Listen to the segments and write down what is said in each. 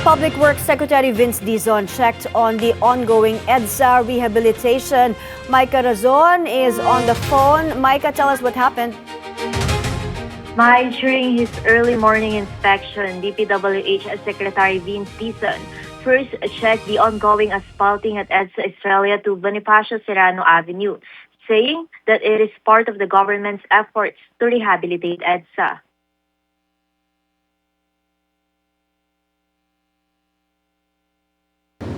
Public Works Secretary Vince Dizon checked on the ongoing EDSA rehabilitation. Micah Razon is on the phone. Micah, tell us what happened. During his early morning inspection, DPWH Secretary Vince Dizon first checked the ongoing asphalting at EDSA Estrella to Bonifacio Serrano Avenue, saying that it is part of the government's efforts to rehabilitate EDSA.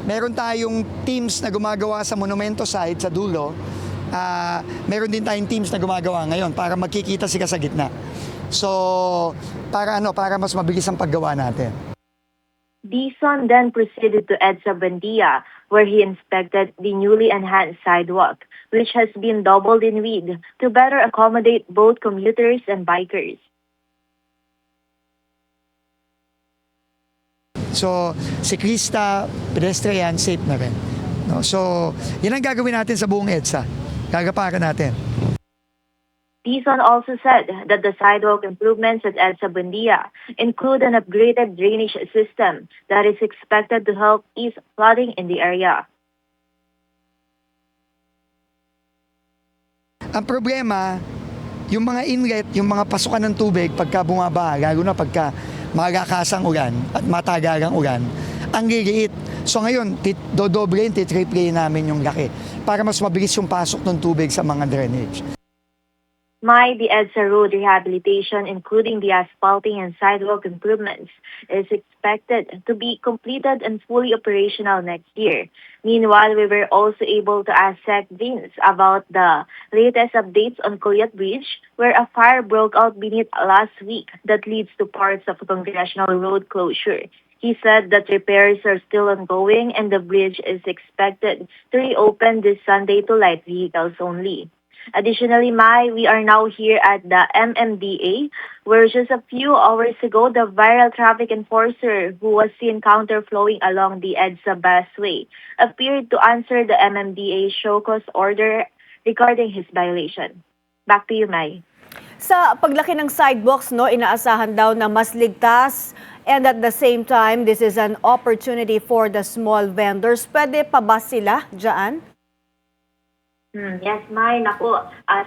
Meron tayong teams na gumagawa sa monumento site sa dulo. Meron din tayong teams na gumagawa ngayon para magkikita sila sa gitna. So, para mas mabilis ang paggawa natin. Dizon then proceeded to EDSA Buendia, where he inspected the newly enhanced sidewalk, which has been doubled in width to better accommodate both commuters and bikers. So, siklista, pedestrian, safe na rin. No? So, yan ang gagawin natin sa buong EDSA. Gagapakan natin. Dizon also said that the sidewalk improvements at EDSA Buendia include an upgraded drainage system that is expected to help ease flooding in the area. Ang problema, yung mga inlet, yung mga pasukan ng tubig pagka bumaba, lalo na pagka magakasang ulan at matagagang ulan, ang liliit. So ngayon, dodoblein, titriplein namin yung laki para mas mabilis yung pasok ng tubig sa mga drainage. The EDSA road rehabilitation, including the asphalting and sidewalk improvements, is expected to be completed and fully operational next year. Meanwhile, we were also able to ask Sec Vince about the latest updates on Coyot Bridge, where a fire broke out beneath last week that leads to parts of a congressional road closure. He said that repairs are still ongoing and the bridge is expected to reopen this Sunday to light vehicles only. Additionally, we are now here at the MMDA, where just a few hours ago, the viral traffic enforcer who was seen counterflowing along the EDSA busway appeared to answer the MMDA show cause order regarding his violation. Back to you, Mai. Sa paglaki ng sidewalks, inaasahan daw na mas ligtas and at the same time, this is an opportunity for the small vendors. Pwede pa ba sila dyan? Yes, Mai. Naku,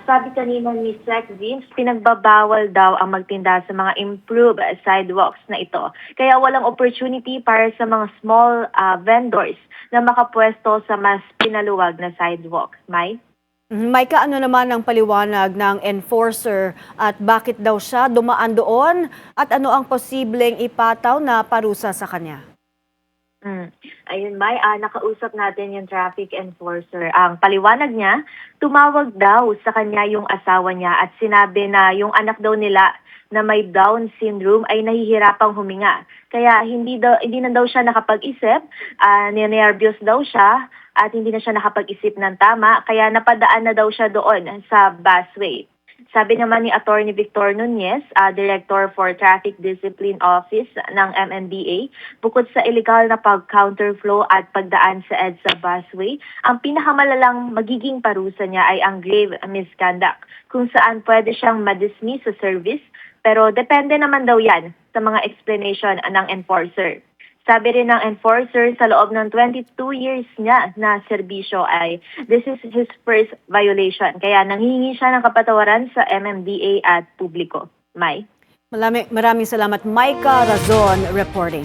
sabi kanina ni Sec Vince, pinagbabawal daw ang magtinda sa mga improved sidewalks na ito. Kaya walang opportunity para sa mga small vendors na makapwesto sa mas pinaluwag na sidewalk. Mai? Micah, ano naman ang paliwanag ng enforcer at bakit daw siya dumaan doon at ano ang posibleng ipataw na parusa sa kanya? Ayun, Mai, nakausap natin yung traffic enforcer. Ang paliwanag niya, tumawag daw sa kanya yung asawa niya at sinabi na yung anak daw nila na may Down syndrome ay nahihirapang huminga. Kaya hindi na daw siya nakapag-isip, ninervyos daw siya at hindi na siya nakapag-isip ng tama, kaya napadaan na daw siya doon sa busway. Sabi naman ni Attorney Victor Nunez, Director for Traffic Discipline Office ng MMDA, bukod sa illegal na pag-counterflow at pagdaan sa EDSA busway, ang pinakamalalang magiging parusa niya ay ang grave misconduct, kung saan pwede siyang ma-dismiss sa service, pero depende naman daw yan sa mga explanation ng enforcer. Sabi rin ng enforcer, sa loob ng 22 years niya na serbisyo ay this is his first violation. Kaya nanghihingi siya ng kapatawaran sa MMDA at publiko. Mai? Maraming salamat, Micah Razon reporting.